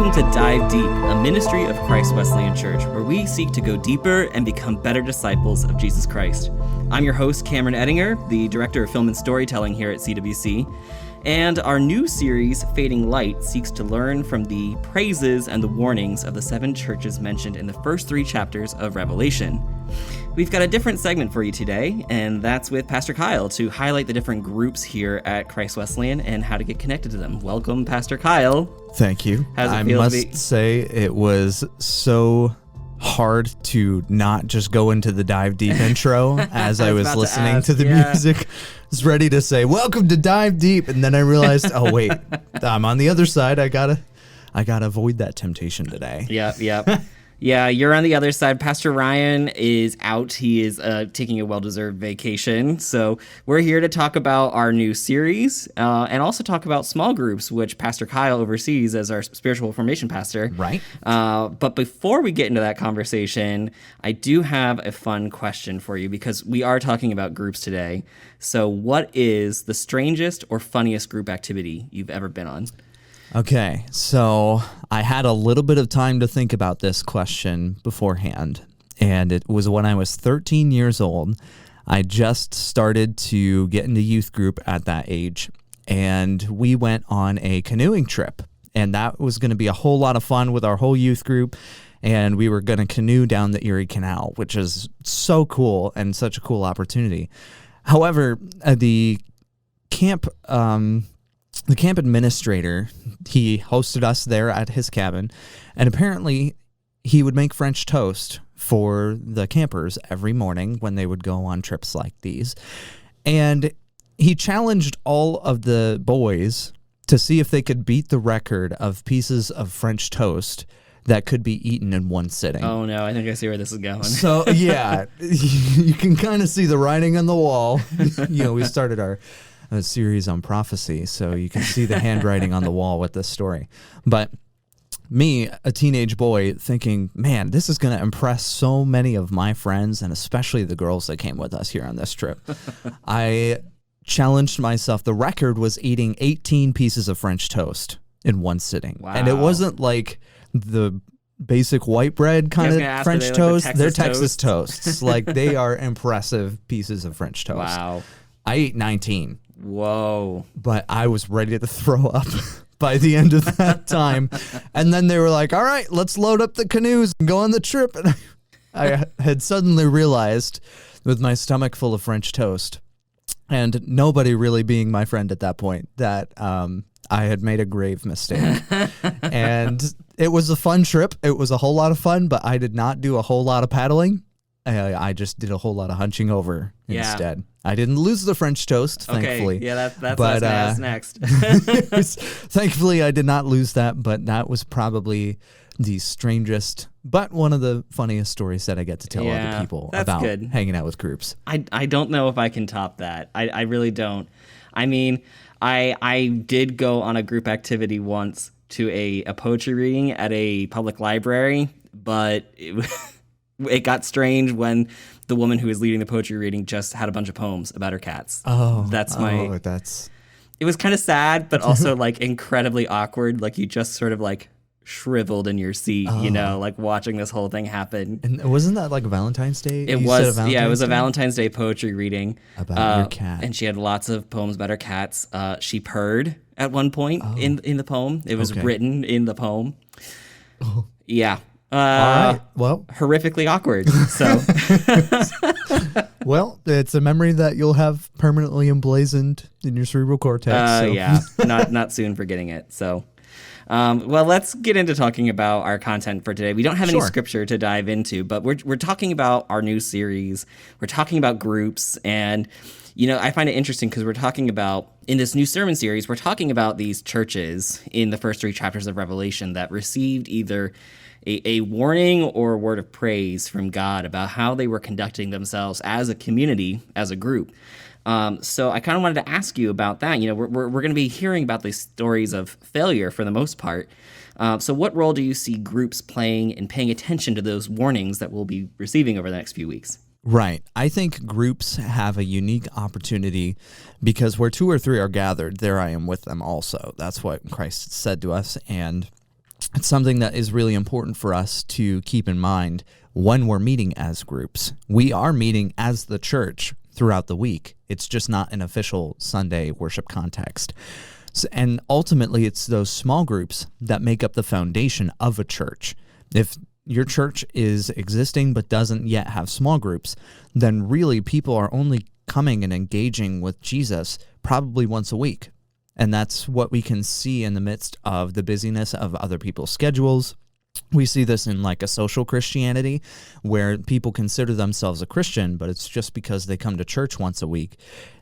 Welcome to Dive Deep, a ministry of Christ Wesleyan Church, where we seek to go deeper and become better disciples of Jesus Christ. I'm your host, Cameron Ettinger, the Director of Film and Storytelling here at CWC, and our new series, Fading Light, seeks to learn from the praises and the warnings of the 7 churches mentioned in the first 3 chapters of Revelation. We've got a different segment for you today, and that's with Pastor Kyle to highlight the different groups here at Christ Wesleyan and how to get connected to them. Welcome, Pastor Kyle. Thank you. How's it feel I must say it was so hard to not just go into the Dive Deep intro as I was listening to the music. I was ready to say, welcome to Dive Deep, and then I realized, oh wait, I'm on the other side. I gotta avoid that temptation today. Yep. Yeah, you're on the other side. Pastor Ryan is out. He is taking a well-deserved vacation. So we're here to talk about our new series and also talk about small groups, which Pastor Kyle oversees as our spiritual formation pastor. Right. But before we get into that conversation, I do have a fun question for you because we are talking about groups today. So what is the strangest or funniest group activity you've ever been on? Okay, so I had a little bit of time to think about this question beforehand, and it was when I was 13 years old. I just started to get into youth group at that age, and we went on a canoeing trip, and that was going to be a whole lot of fun with our whole youth group, and we were going to canoe down the Erie Canal, which is so cool and such a cool opportunity. However, the camp administrator, he hosted us there at his cabin, and apparently he would make French toast for the campers every morning when they would go on trips like these. And he challenged all of the boys to see if they could beat the record of pieces of French toast that could be eaten in one sitting. Oh no, I think I see where this is going. So yeah, you can kind of see the writing on the wall. We started a series on prophecy, so you can see the handwriting on the wall with this story. But me, a teenage boy, thinking, man, this is going to impress so many of my friends, and especially the girls that came with us here on this trip. I challenged myself. The record was eating 18 pieces of French toast in one sitting. Wow. And it wasn't like the basic white bread kind of French toast. They're Texas toasts. Like, they are impressive pieces of French toast. Wow. I ate 19. Whoa. But I was ready to throw up by the end of that time. And then they were like, all right, let's load up the canoes and go on the trip. And I had suddenly realized, with my stomach full of French toast, and nobody really being my friend at that point, that I had made a grave mistake. And it was a fun trip. It was a whole lot of fun, but I did not do a whole lot of paddling. I just did a whole lot of hunching over instead. I didn't lose the French toast, thankfully. Okay, yeah, that's what I was next. Thankfully, I did not lose that, but that was probably the strangest, but one of the funniest stories that I get to tell other people about hanging out with groups. I don't know if I can top that. I really don't. I mean, I did go on a group activity once to a poetry reading at a public library, but it got strange when the woman who was leading the poetry reading just had a bunch of poems about her cats. It was kind of sad, but also like incredibly awkward. Like you just sort of like shriveled in your seat, like watching this whole thing happen. And wasn't that like Valentine's Day? It was a Valentine's Day poetry reading about your cat, and she had lots of poems about her cats. She purred at one point in the poem. It was written in the poem. Oh. Yeah. All right. Well, horrifically awkward. So, well, it's a memory that you'll have permanently emblazoned in your cerebral cortex. Yeah, not soon forgetting it. So, well, let's get into talking about our content for today. We don't have any scripture to dive into, but we're talking about our new series. We're talking about groups, and I find it interesting because we're talking about, in this new sermon series, we're talking about these churches in the first 3 chapters of Revelation that received either a warning or a word of praise from God about how they were conducting themselves as a community, as a group. So I kind of wanted to ask you about that. We're going to be hearing about these stories of failure for the most part. So what role do you see groups playing in paying attention to those warnings that we'll be receiving over the next few weeks? Right. I think groups have a unique opportunity because where 2 or 3 are gathered, there I am with them also. That's what Christ said to us. And It's something that is really important for us to keep in mind when we're meeting as groups. We are meeting as the church throughout the week. It's just not an official Sunday worship context. And ultimately, it's those small groups that make up the foundation of a church. If your church is existing but doesn't yet have small groups, then really people are only coming and engaging with Jesus probably once a week. And that's what we can see in the midst of the busyness of other people's schedules. We see this in like a social Christianity where people consider themselves a Christian, but it's just because they come to church once a week.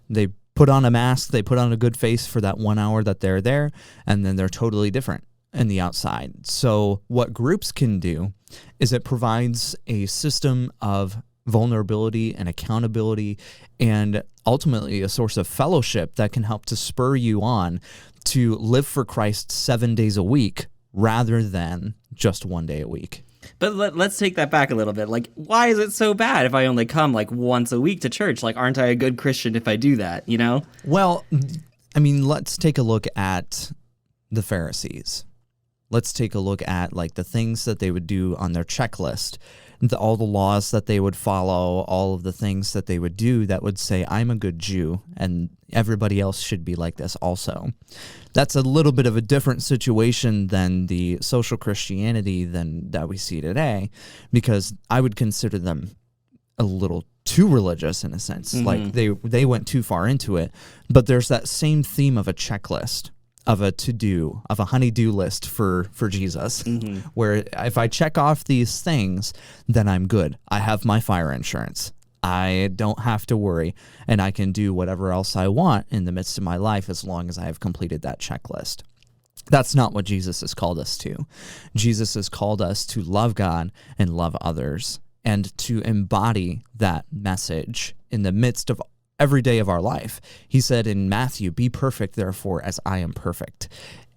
They put on a mask, they put on a good face for that 1 hour that they're there, and then they're totally different in the outside. So what groups can do is it provides a system of vulnerability and accountability and ultimately a source of fellowship that can help to spur you on to live for Christ 7 days a week rather than just 1 day a week. But let's take that back a little bit. Like, why is it so bad if I only come like once a week to church? Like, aren't I a good Christian if I do that, you know? Well, I mean, let's take a look at the Pharisees. Let's take a look at like the things that they would do on their checklist, all the laws that they would follow, all of the things that they would do that would say, I'm a good Jew and everybody else should be like this also. That's a little bit of a different situation than the social Christianity that we see today, because I would consider them a little too religious in a sense. Mm-hmm. Like they went too far into it, but there's that same theme of a checklist, of a to-do, of a honey-do list for Jesus, mm-hmm. where if I check off these things, then I'm good. I have my fire insurance. I don't have to worry, and I can do whatever else I want in the midst of my life as long as I have completed that checklist. That's not what Jesus has called us to. Jesus has called us to love God and love others, and to embody that message in the midst of every day of our life. He said in Matthew, be perfect, therefore, as I am perfect.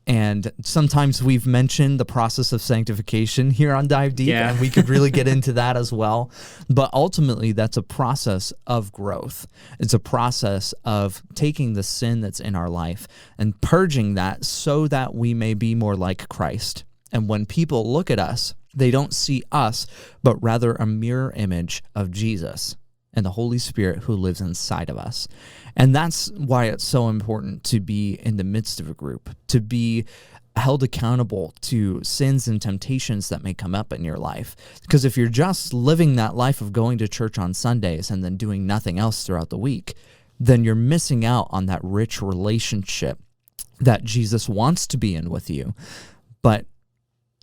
And sometimes we've mentioned the process of sanctification here on Dive Deep, and we could really get into that as well. But ultimately, that's a process of growth. It's a process of taking the sin that's in our life and purging that so that we may be more like Christ. And when people look at us, they don't see us, but rather a mirror image of Jesus and the Holy Spirit who lives inside of us. And that's why it's so important to be in the midst of a group, to be held accountable to sins and temptations that may come up in your life. Because if you're just living that life of going to church on Sundays and then doing nothing else throughout the week, then you're missing out on that rich relationship that Jesus wants to be in with you. But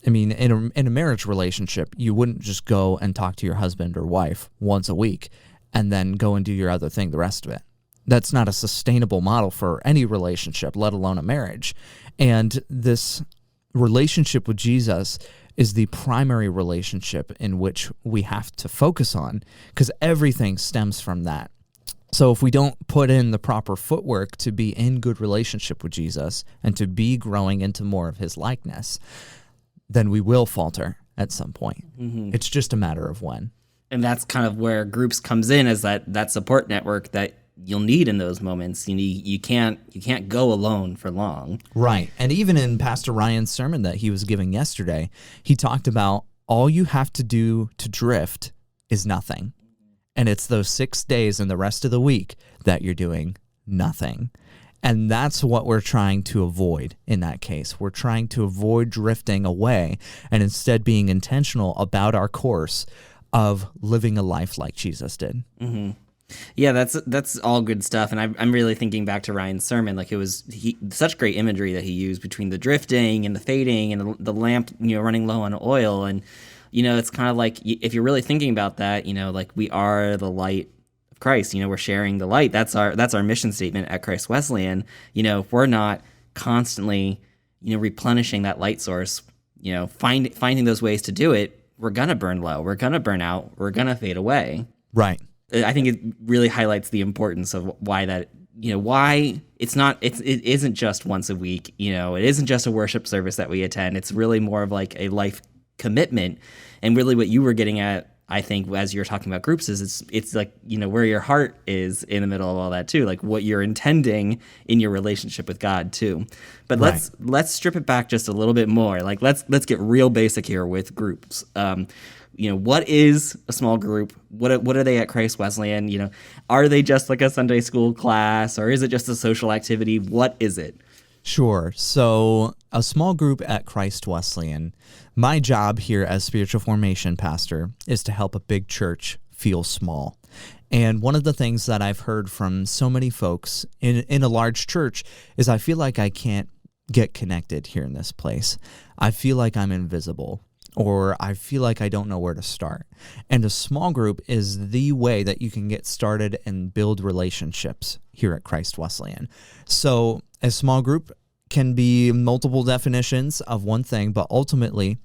I mean, in a marriage relationship, you wouldn't just go and talk to your husband or wife once a week and then go and do your other thing the rest of it. That's not a sustainable model for any relationship, let alone a marriage. And this relationship with Jesus is the primary relationship in which we have to focus on, because everything stems from that. So if we don't put in the proper footwork to be in good relationship with Jesus and to be growing into more of his likeness, then we will falter at some point. Mm-hmm. It's just a matter of when. And that's kind of where groups comes in, as that support network that you'll need in those moments. You can't go alone for long. Right. And even in Pastor Ryan's sermon that he was giving yesterday, he talked about all you have to do to drift is nothing. And it's those 6 days and the rest of the week that you're doing nothing. And that's what we're trying to avoid in that case. We're trying to avoid drifting away and instead being intentional about our course of living a life like Jesus did. Mm-hmm. Yeah, that's all good stuff. And I'm really thinking back to Ryan's sermon. Like, it was such great imagery that he used between the drifting and the fading and the lamp, running low on oil. And, it's kind of like, if you're really thinking about that, like, we are the light of Christ. We're sharing the light. That's our mission statement at Christ Wesleyan. If we're not constantly, replenishing that light source, finding those ways to do it, we're going to burn low. We're going to burn out. We're going to fade away. Right. I think it really highlights the importance of why that, why it isn't just once a week. It isn't just a worship service that we attend. It's really more of like a life commitment. And really what you were getting at I think as you're talking about groups is it's like, where your heart is in the middle of all that too, like what you're intending in your relationship with God too. But let's strip it back just a little bit more. Like let's get real basic here with groups. What is a small group? What are they at Christ Wesleyan? Are they just like a Sunday school class, or is it just a social activity? What is it? Sure. So a small group at Christ Wesleyan, my job here as spiritual formation pastor is to help a big church feel small. And one of the things that I've heard from so many folks in a large church is I feel like I can't get connected here in this place. I feel like I'm invisible, or I feel like I don't know where to start. And a small group is the way that you can get started and build relationships here at Christ Wesleyan. So a small group can be multiple definitions of one thing, but ultimately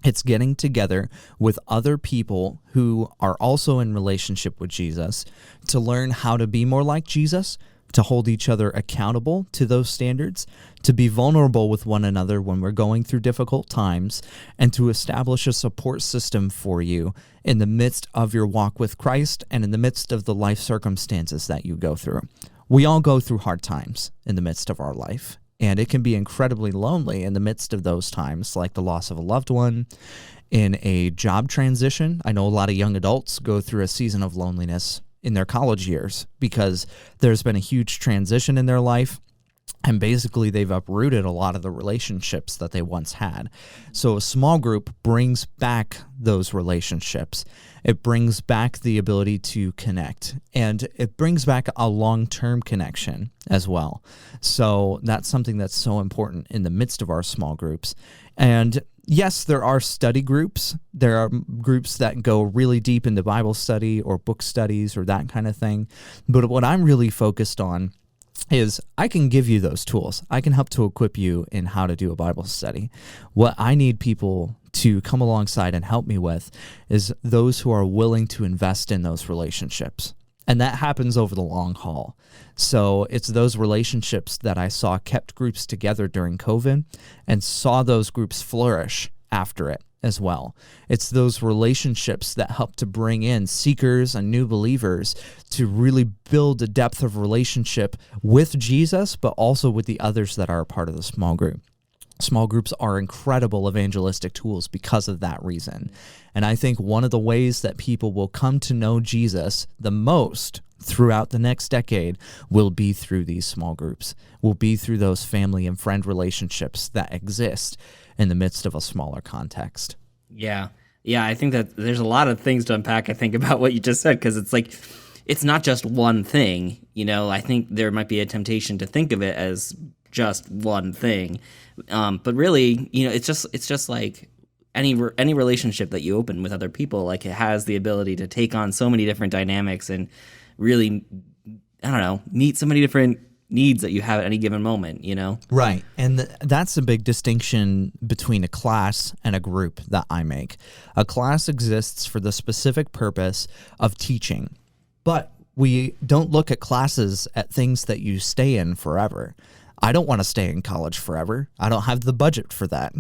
it's getting together with other people who are also in relationship with Jesus to learn how to be more like Jesus, to hold each other accountable to those standards, to be vulnerable with one another when we're going through difficult times, and to establish a support system for you in the midst of your walk with Christ and in the midst of the life circumstances that you go through. We all go through hard times in the midst of our life, and it can be incredibly lonely in the midst of those times, like the loss of a loved one, in a job transition. I know a lot of young adults go through a season of loneliness in their college years because there's been a huge transition in their life, and basically they've uprooted a lot of the relationships that they once had. So a small group brings back those relationships. It brings back the ability to connect, and it brings back a long-term connection as well. So that's something that's so important in the midst of our small groups. And yes, there are study groups. There are groups that go really deep into Bible study or book studies or that kind of thing. But what I'm really focused on is I can give you those tools. I can help to equip you in how to do a Bible study. What I need people to come alongside and help me with is those who are willing to invest in those relationships. And that happens over the long haul. So it's those relationships that I saw kept groups together during COVID and saw those groups flourish after it as well. It's those relationships that help to bring in seekers and new believers to really build a depth of relationship with Jesus, but also with the others that are a part of the small group. Small groups are incredible evangelistic tools because of that reason. And I think one of the ways that people will come to know Jesus the most throughout the next decade will be through these small groups, will be through those family and friend relationships that exist in the midst of a smaller context. Yeah, I think that there's a lot of things to unpack, I think, about what you just said, because it's like, it's not just one thing. I think there might be a temptation to think of it as just one thing. But really, it's just like any relationship that you open with other people, like it has the ability to take on so many different dynamics and really, meet so many different needs that you have at any given moment, Right. And that's a big distinction between a class and a group that I make. A class exists for the specific purpose of teaching, but we don't look at classes at things that you stay in forever. I don't want to stay in college forever. I don't have the budget for that.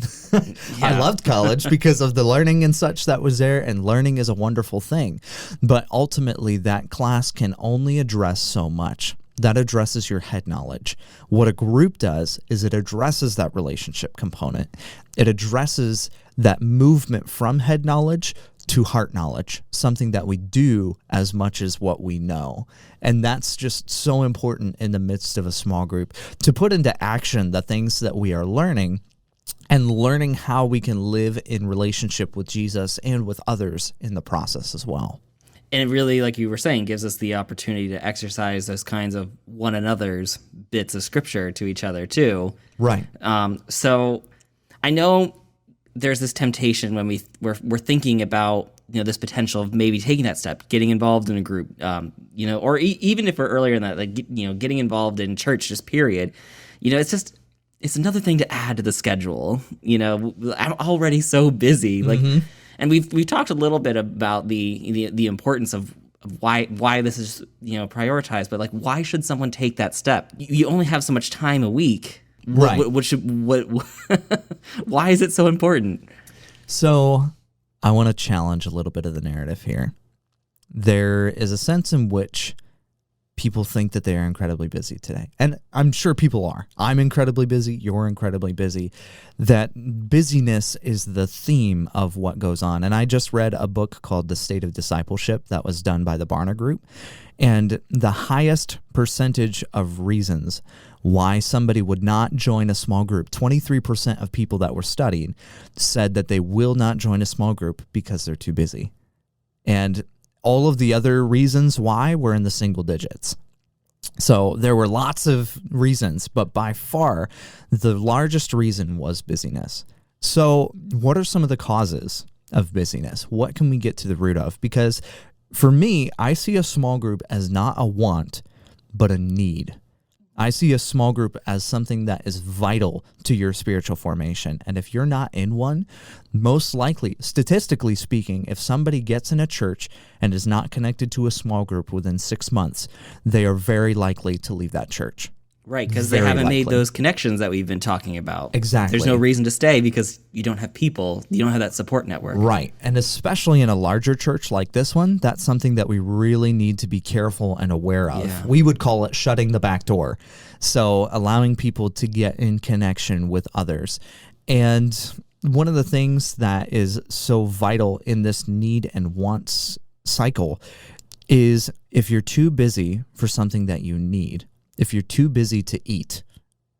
Yeah. I loved college because of the learning and such that was there, and learning is a wonderful thing. But ultimately, that class can only address so much. That addresses your head knowledge. What a group does is it addresses that relationship component. It addresses that movement from head knowledge to heart knowledge, something that we do as much as what we know. And that's just so important in the midst of a small group, to put into action the things that we are learning and learning how we can live in relationship with Jesus and with others in the process as well. And it really, like you were saying, gives us the opportunity to exercise those kinds of one another's bits of scripture to each other too. Right. So I know there's this temptation when we're thinking about this potential of maybe taking that step, getting involved in a group, or even if we're earlier in that, like getting involved in church, just period. It's another thing to add to the schedule. I'm already so busy, and we've talked a little bit about the importance of why this is prioritized, but like, why should someone take that step? You only have so much time a week. Right. Why is it so important? So I want to challenge a little bit of the narrative here. There is a sense in which people think that they are incredibly busy today. And I'm sure people are. I'm incredibly busy. You're incredibly busy. That busyness is the theme of what goes on. And I just read a book called The State of Discipleship that was done by the Barna Group. And the highest percentage of reasons why somebody would not join a small group, 23% of people that were studied said that they will not join a small group because they're too busy. And all of the other reasons why were in the single digits. So there were lots of reasons, but by far the largest reason was busyness. So what are some of the causes of busyness? What can we get to the root of? Because for me, I see a small group as not a want, but a need. I see a small group as something that is vital to your spiritual formation. And if you're not in one, most likely, statistically speaking, if somebody gets in a church and is not connected to a small group within 6 months, they are very likely to leave that church. Right, because they haven't made those connections that we've been talking about. Exactly. There's no reason to stay because you don't have people. You don't have that support network. Right, and especially in a larger church like this one, that's something that we really need to be careful and aware of. Yeah. We would call it shutting the back door. So allowing people to get in connection with others. And one of the things that is so vital in this need and wants cycle is if you're too busy for something that you need, if you're too busy to eat,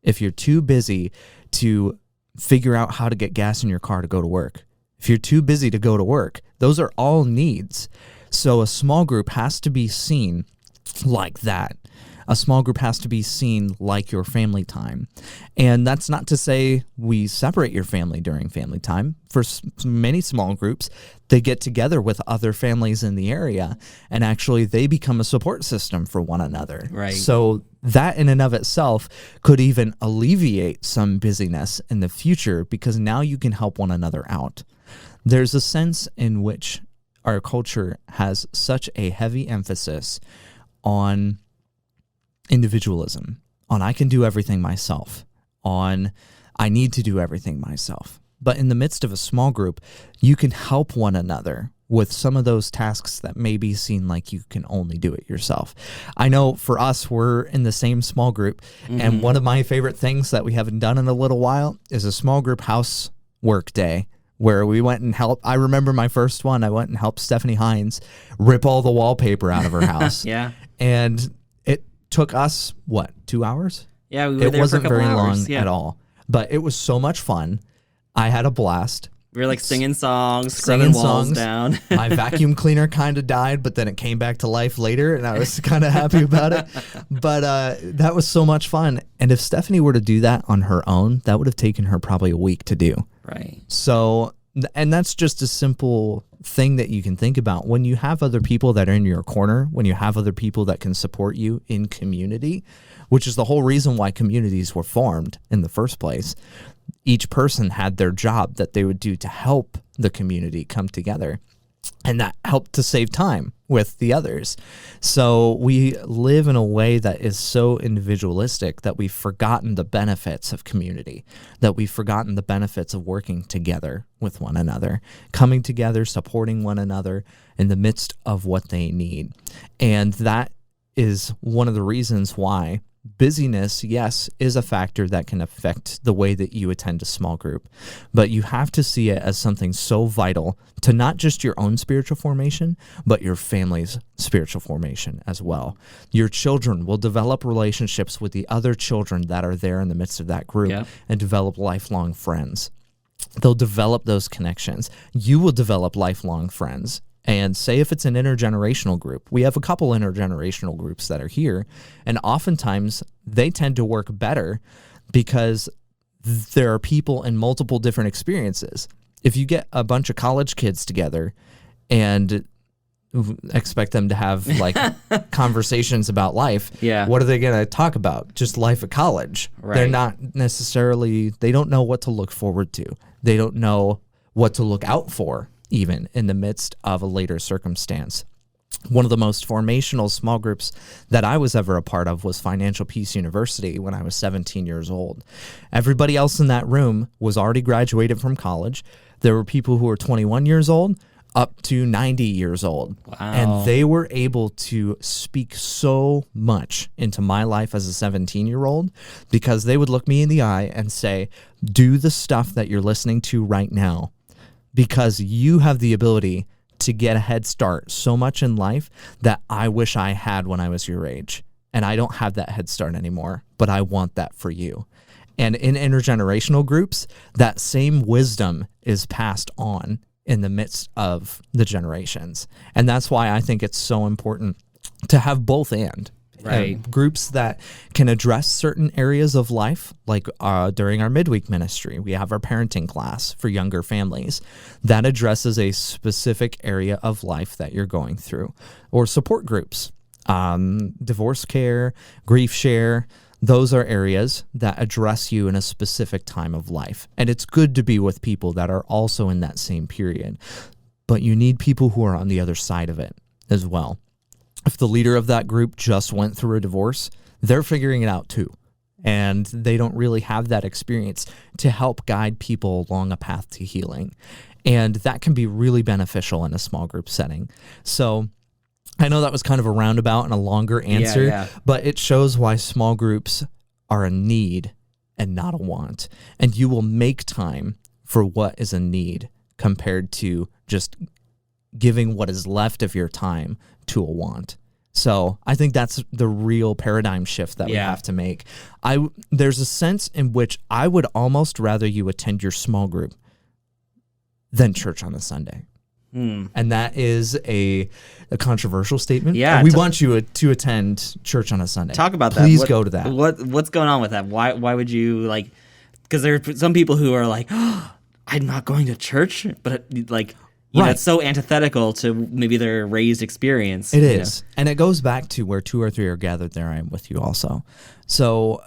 if you're too busy to figure out how to get gas in your car to go to work, if you're too busy to go to work, those are all needs. So a small group has to be seen like that. A small group has to be seen like your family time. And that's not to say we separate your family during family time. For many small groups, they get together with other families in the area, and actually they become a support system for one another. Right. So that in and of itself could even alleviate some busyness in the future because now you can help one another out. There's a sense in which our culture has such a heavy emphasis on individualism, on I can do everything myself, on I need to do everything myself. But in the midst of a small group, you can help one another with some of those tasks that may be seen like you can only do it yourself. I know for us, we're in the same small group, and one of my favorite things that we haven't done in a little while is a small group housework day where we went and helped. I remember my first one, I went and helped Stephanie Hines rip all the wallpaper out of her house. Yeah. And it took us, 2 hours? Yeah, we were there for a couple very hours. long at all. But it was so much fun. I had a blast. We were like singing songs, scrubbing walls down. My vacuum cleaner kind of died, but then it came back to life later, and I was kind of happy about it. But that was so much fun. And if Stephanie were to do that on her own, that would have taken her probably a week to do. Right. So, and that's just a simple thing that you can think about. When you have other people that are in your corner, when you have other people that can support you in community, which is the whole reason why communities were formed in the first place, each person had their job that they would do to help the community come together. And that helped to save time with the others. So we live in a way that is so individualistic that we've forgotten the benefits of community, that we've forgotten the benefits of working together with one another, coming together, supporting one another in the midst of what they need. And that is one of the reasons why busyness, yes, is a factor that can affect the way that you attend a small group, but you have to see it as something so vital to not just your own spiritual formation, but your family's spiritual formation as well. Your children will develop relationships with the other children that are there in the midst of that group and develop lifelong friends. They'll develop those connections. You will develop lifelong friends. And say if it's an intergenerational group, we have a couple intergenerational groups that are here, and oftentimes they tend to work better because there are people in multiple different experiences. If you get a bunch of college kids together and expect them to have like conversations about life, what are they going to talk about? Just life at college. Right. They're not necessarily, they don't know what to look forward to. They don't know what to look out for, even in the midst of a later circumstance. One of the most formational small groups that I was ever a part of was Financial Peace University when I was 17 years old. Everybody else in that room was already graduated from college. There were people who were 21 years old up to 90 years old. Wow. And they were able to speak so much into my life as a 17-year-old because they would look me in the eye and say, do the stuff that you're listening to right now because you have the ability to get a head start so much in life that I wish I had when I was your age. And I don't have that head start anymore, but I want that for you. And in intergenerational groups, that same wisdom is passed on in the midst of the generations. And that's why I think it's so important to have both and. Right. Groups that can address certain areas of life, like during our midweek ministry, we have our parenting class for younger families that addresses a specific area of life that you're going through, or support groups, divorce care, grief share. Those are areas that address you in a specific time of life. And it's good to be with people that are also in that same period. But you need people who are on the other side of it as well. If the leader of that group just went through a divorce, they're figuring it out too. And they don't really have that experience to help guide people along a path to healing. And that can be really beneficial in a small group setting. So I know that was kind of a roundabout and a longer answer, but it shows why small groups are a need and not a want. And you will make time for what is a need compared to just giving what is left of your time to a want. So I think that's the real paradigm shift that we have to make. There's a sense in which I would almost rather you attend your small group than church on a Sunday. And that is a controversial statement. Yeah, we want you to attend church on a Sunday. Talk about that. Please go to that. What's going on with that? Why would you like? Because there are some people who are like, oh, I'm not going to church, but like, you know, it's so antithetical to maybe their raised experience. It is, and it goes back to where 2 or 3 are gathered, there I am with you also. So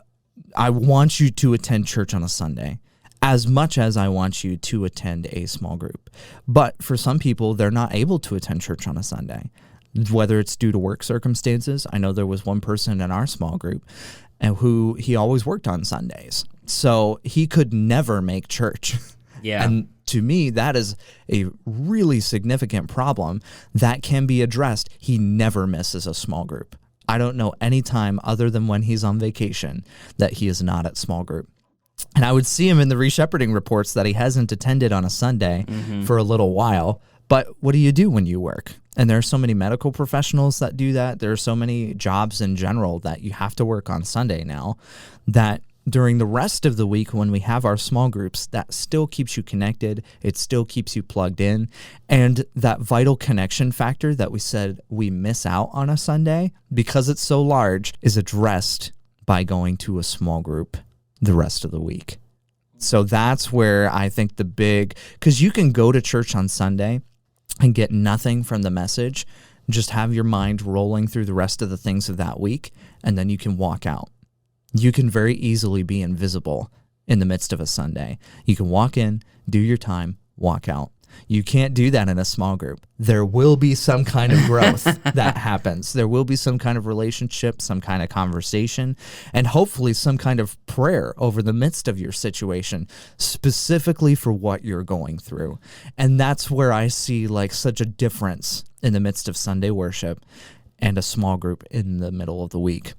I want you to attend church on a Sunday as much as I want you to attend a small group. But for some people, they're not able to attend church on a Sunday, whether it's due to work circumstances. I know there was one person in our small group and who he always worked on Sundays. So he could never make church. Yeah. And to me, that is a really significant problem that can be addressed. He never misses a small group. I don't know any time other than when he's on vacation that he is not at small group. And I would see him in the re-shepherding reports that he hasn't attended on a Sunday for a little while. But what do you do when you work? And there are so many medical professionals that do that. There are so many jobs in general that you have to work on Sunday now, that during the rest of the week when we have our small groups, that still keeps you connected. It still keeps you plugged in. And that vital connection factor that we said we miss out on a Sunday, because it's so large, is addressed by going to a small group the rest of the week. So that's where I think because you can go to church on Sunday and get nothing from the message, just have your mind rolling through the rest of the things of that week, and then you can walk out. You can very easily be invisible in the midst of a Sunday. You can walk in, do your time, walk out. You can't do that in a small group. There will be some kind of growth that happens. There will be some kind of relationship, some kind of conversation, and hopefully some kind of prayer over the midst of your situation, specifically for what you're going through. And that's where I see like such a difference in the midst of Sunday worship and a small group in the middle of the week.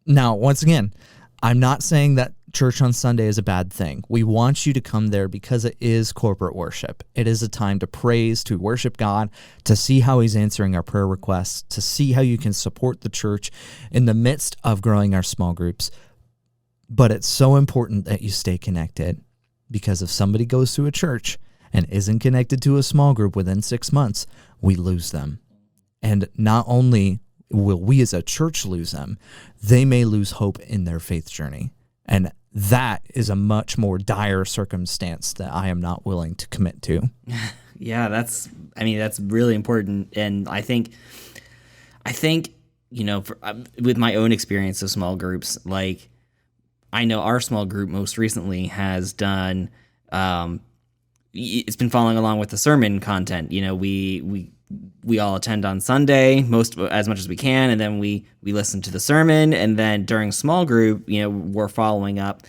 Now, once again, I'm not saying that church on Sunday is a bad thing. We want you to come there because it is corporate worship. It is a time to praise, to worship God, to see how he's answering our prayer requests, to see how you can support the church in the midst of growing our small groups. But it's so important that you stay connected, because if somebody goes to a church and isn't connected to a small group within 6 months, we lose them. And not only will we as a church lose them, they may lose hope in their faith journey. And that is a much more dire circumstance that I am not willing to commit to. Yeah, that's really important. And I think, you know, with my own experience of small groups, like I know our small group most recently has done, it's been following along with the sermon content. You know, we all attend on Sunday as much as we can, and then we listen to the sermon, and then during small group, you know, we're following up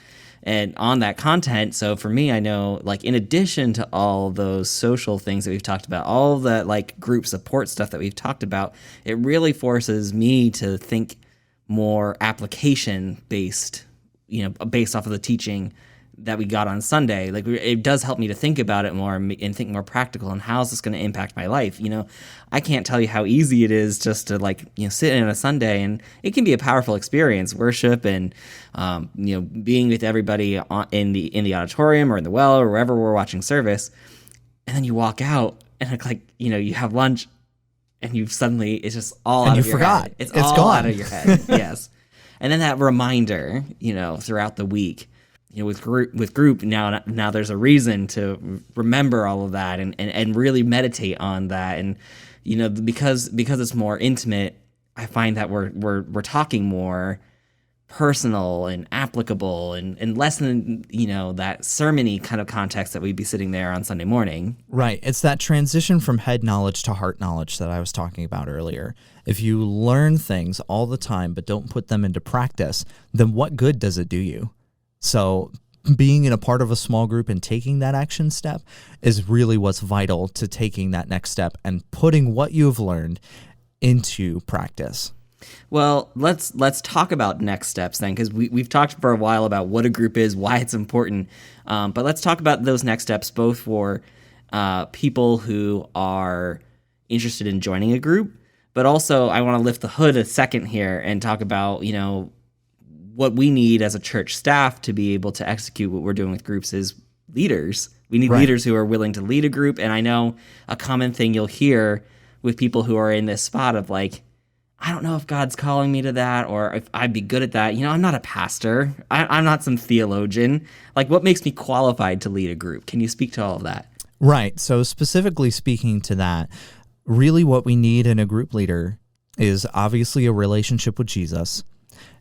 and on that content. So for me, I know, like, in addition to all those social things that we've talked about, all the like group support stuff that we've talked about, it really forces me to think more application based, based off of the teaching that we got on Sunday. Like, it does help me to think about it more and think more practical, and how is this going to impact my life? I can't tell you how easy it is just to sit in on a Sunday, and it can be a powerful experience, worship and being with everybody in the auditorium or in the well or wherever we're watching service, and then you walk out and you have lunch and it's just all out of your head. It's all gone. Out of your head. Yes. And then that reminder, throughout the week. With group now there's a reason to remember all of that and really meditate on that, and because it's more intimate, I find that we're talking more personal and applicable and less than that sermon-y kind of context that we'd be sitting there on Sunday morning. Right. It's that transition from head knowledge to heart knowledge that I was talking about earlier. If you learn things all the time but don't put them into practice, then what good does it do you? So being in a part of a small group and taking that action step is really what's vital to taking that next step and putting what you've learned into practice. Well, let's talk about next steps then, because we've talked for a while about what a group is, why it's important, but let's talk about those next steps both for people who are interested in joining a group, but also I want to lift the hood a second here and talk about what we need as a church staff to be able to execute what we're doing with groups is leaders. We need leaders who are willing to lead a group. And I know a common thing you'll hear with people who are in this spot of I don't know if God's calling me to that or if I'd be good at that. I'm not a pastor. I'm not some theologian. What makes me qualified to lead a group? Can you speak to all of that? Right. So specifically speaking to that, really what we need in a group leader is obviously a relationship with Jesus,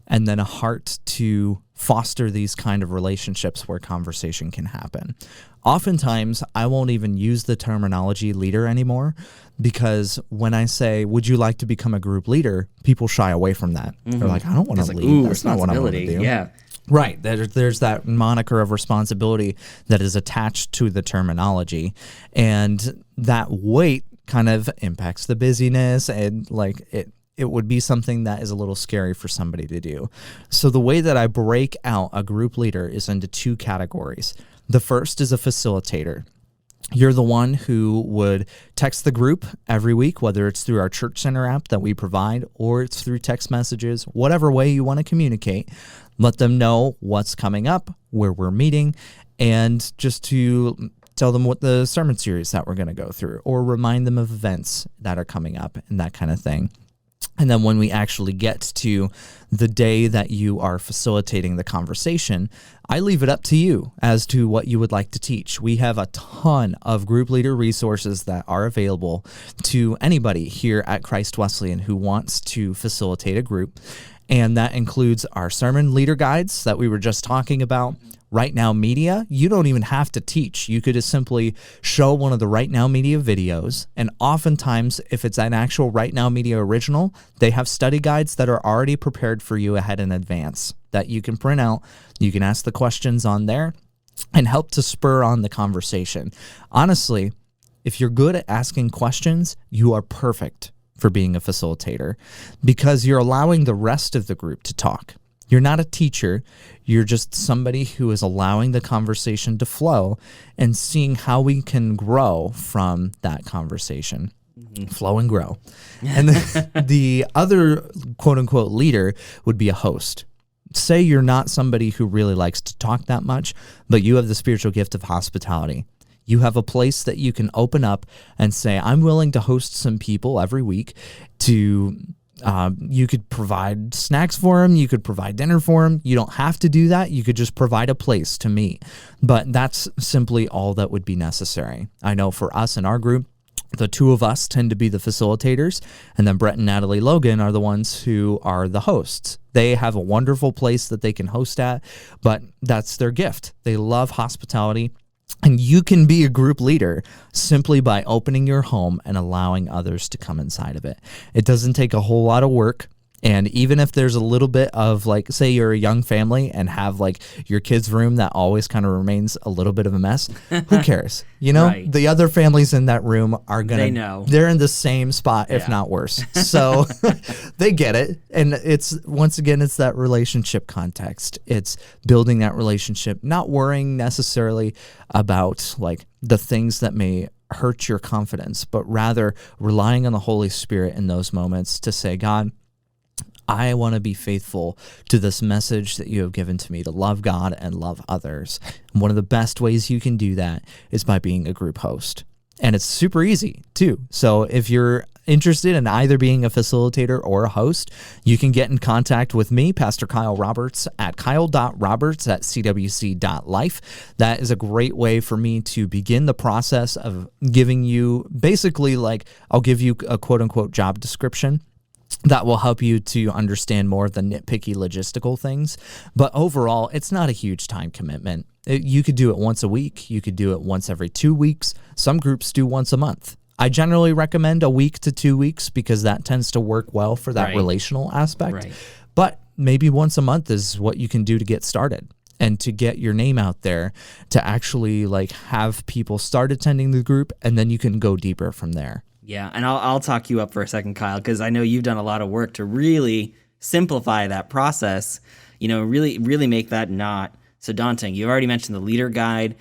and then a heart to foster these kind of relationships where conversation can happen. Oftentimes, I won't even use the terminology leader anymore, because when I say, would you like to become a group leader, people shy away from that. Mm-hmm. They're like, I don't want to lead. That's not what I want to do. Yeah. Right. There's that moniker of responsibility that is attached to the terminology, and that weight kind of impacts the busyness, and it would be something that is a little scary for somebody to do. So the way that I break out a group leader is into two categories. The first is a facilitator. You're the one who would text the group every week, whether it's through our Church Center app that we provide or it's through text messages, whatever way you want to communicate. Let them know what's coming up, where we're meeting, and just to tell them what the sermon series that we're going to go through, or remind them of events that are coming up and that kind of thing. And then when we actually get to the day that you are facilitating the conversation, I leave it up to you as to what you would like to teach. We have a ton of group leader resources that are available to anybody here at Christ Wesleyan who wants to facilitate a group. And that includes our sermon leader guides that we were just talking about. Right Now Media, you don't even have to teach. You could just simply show one of the Right Now Media videos. And oftentimes, if it's an actual Right Now Media original, they have study guides that are already prepared for you ahead in advance that you can print out. You can ask the questions on there and help to spur on the conversation. Honestly, if you're good at asking questions, you are perfect for being a facilitator because you're allowing the rest of the group to talk. You're not a teacher. You're just somebody who is allowing the conversation to flow and seeing how we can grow from that conversation. Mm-hmm. Flow and grow. And the other quote-unquote leader would be a host. Say you're not somebody who really likes to talk that much, but you have the spiritual gift of hospitality. You have a place that you can open up and say, I'm willing to host some people every week to... you could provide snacks for them. You could provide dinner for them. You don't have to do that. You could just provide a place to meet. But that's simply all that would be necessary. I know for us in our group, the two of us tend to be the facilitators, and then Brett and Natalie Logan are the ones who are the hosts. They have a wonderful place that they can host at, but that's their gift. They love hospitality. And you can be a group leader simply by opening your home and allowing others to come inside of it. It doesn't take a whole lot of work. And even if there's a little bit of like, say you're a young family and have like your kid's room that always kind of remains a little bit of a mess, who cares? You know, Right. The other families in that room are going to, They know. they're in the same spot, if not worse. So they get it. And it's, once again, it's that relationship context. It's building that relationship, not worrying necessarily about like the things that may hurt your confidence, but rather relying on the Holy Spirit in those moments to say, God, I want to be faithful to this message that you have given to me to love God and love others. And one of the best ways you can do that is by being a group host. And it's super easy too. So if you're interested in either being a facilitator or a host, you can get in contact with me, Pastor Kyle Roberts, at kyle.roberts@cwc.life. That is a great way for me to begin the process of giving you basically like, I'll give you a quote unquote job description that will help you to understand more of the nitpicky logistical things. But overall, it's not a huge time commitment. You could do it once a week. You could do it once every 2 weeks. Some groups do once a month. I generally recommend a week to 2 weeks because that tends to work well for that relational aspect. Right. But maybe once a month is what you can do to get started and to get your name out there, to actually like have people start attending the group, and then you can go deeper from there. Yeah, and I'll talk you up for a second, Kyle, because I know you've done a lot of work to really simplify that process, you know, really make that not so daunting. You already mentioned the leader guide.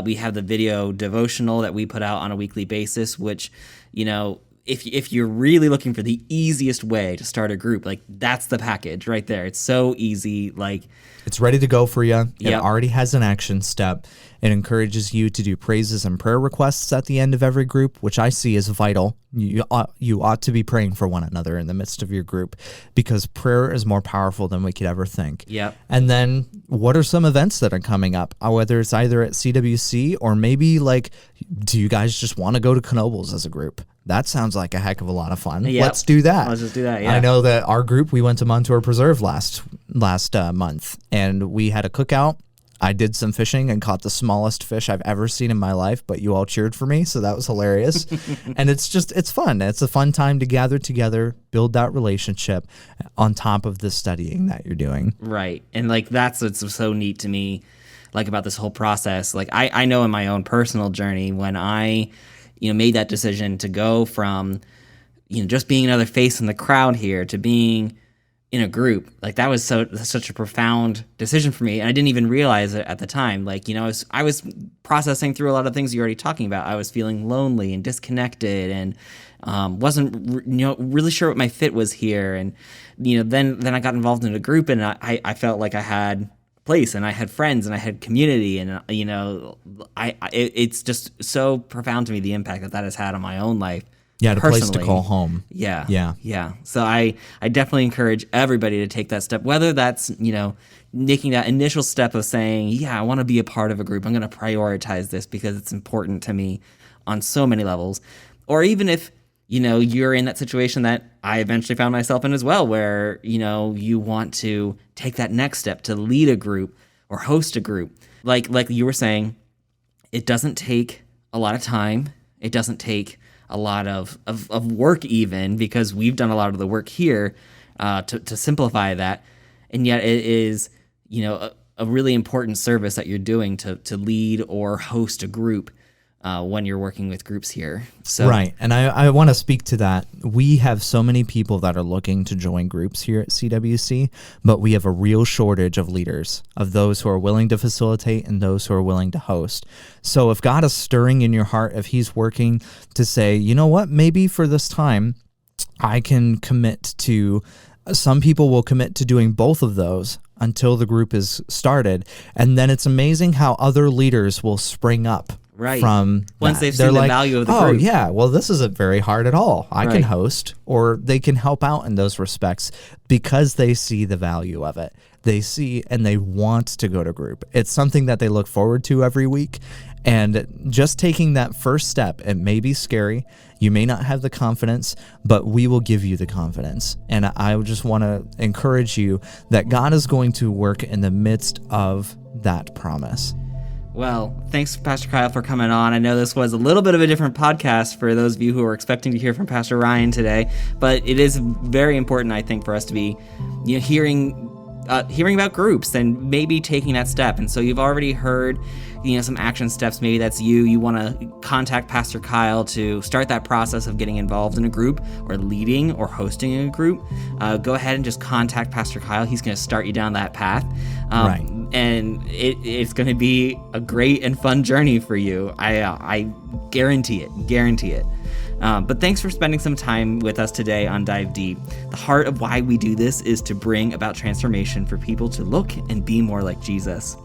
We have the video devotional that we put out on a weekly basis, which, you know, if you're really looking for the easiest way to start a group, like that's the package right there. It's so easy, like it's ready to go for you. It Yep. already has an action step. It encourages you to do praises and prayer requests at the end of every group, which I see is vital. You ought to be praying for one another in the midst of your group, because prayer is more powerful than we could ever think. Yep. And then what are some events that are coming up? Whether it's either at CWC or maybe like, do you guys just want to go to Knoebels as a group? That sounds like a heck of a lot of fun. Yep. Let's do that. Let's just do that, yeah. I know that our group, we went to Montour Preserve last month, and we had a cookout. I did some fishing and caught the smallest fish I've ever seen in my life, but you all cheered for me, so that was hilarious. And it's fun. It's a fun time to gather together, build that relationship on top of the studying that you're doing. Right. And like that's what's so neat to me, like about this whole process. Like I know in my own personal journey when I, you know, made that decision to go from, you know, just being another face in the crowd here to being in a group, like that was such a profound decision for me, and I didn't even realize it at the time. Like, you know, I was processing through a lot of things you're already talking about. I was feeling lonely and disconnected, and wasn't really sure what my fit was here. And you know, then I got involved in a group, and I felt like I had a place, and I had friends, and I had community, and you know, it's just so profound to me, the impact that has had on my own life. Yeah, a place to personally. call home. Yeah. So I definitely encourage everybody to take that step, whether that's, you know, making that initial step of saying, yeah, I want to be a part of a group. I'm going to prioritize this because it's important to me on so many levels. Or even if, you know, you're in that situation that I eventually found myself in as well, where, you know, you want to take that next step to lead a group or host a group. Like you were saying, it doesn't take a lot of time. It doesn't take a lot of work, even, because we've done a lot of the work here to simplify that. And yet it is, you know, a really important service that you're doing to lead or host a group when you're working with groups here. So Right. And I want to speak to that. We have so many people that are looking to join groups here at CWC, but we have a real shortage of leaders, of those who are willing to facilitate and those who are willing to host. So if God is stirring in your heart, if he's working to say, you know what, maybe for this time I can commit to, some people will commit to doing both of those until the group is started. And then it's amazing how other leaders will spring up. Right. From once that. they've They're seen like, the value of the oh, group. yeah, well, this isn't very hard at all. I can Right. host, or they can help out in those respects because they see the value of it. They see and they want to go to group. It's something that they look forward to every week. And just taking that first step, it may be scary. You may not have the confidence, but we will give you the confidence. And I just want to encourage you that God is going to work in the midst of that promise. Well, thanks, Pastor Kyle, for coming on. I know this was a little bit of a different podcast for those of you who are expecting to hear from Pastor Ryan today, but it is very important, I think, for us to be hearing about groups and maybe taking that step. And so you've already heard some action steps. Maybe that's you want to contact Pastor Kyle to start that process of getting involved in a group or leading or hosting a group. Go ahead and just contact Pastor Kyle. He's going to start you down that path. Right. And it's going to be a great and fun journey for you. I guarantee it. But thanks for spending some time with us today on Dive Deep. The heart of why we do this is to bring about transformation for people to look and be more like Jesus.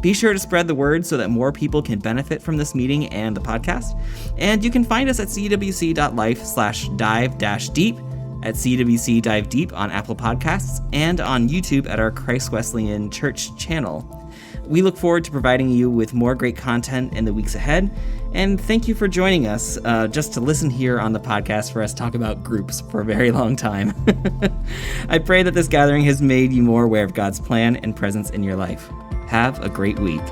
Be sure to spread the word so that more people can benefit from this meeting and the podcast. And you can find us at cwc.life/dive-deep, at CWC Dive Deep on Apple Podcasts, and on YouTube at our Christ Wesleyan Church channel. We look forward to providing you with more great content in the weeks ahead. And thank you for joining us just to listen here on the podcast for us talk about groups for a very long time. I pray that this gathering has made you more aware of God's plan and presence in your life. Have a great week.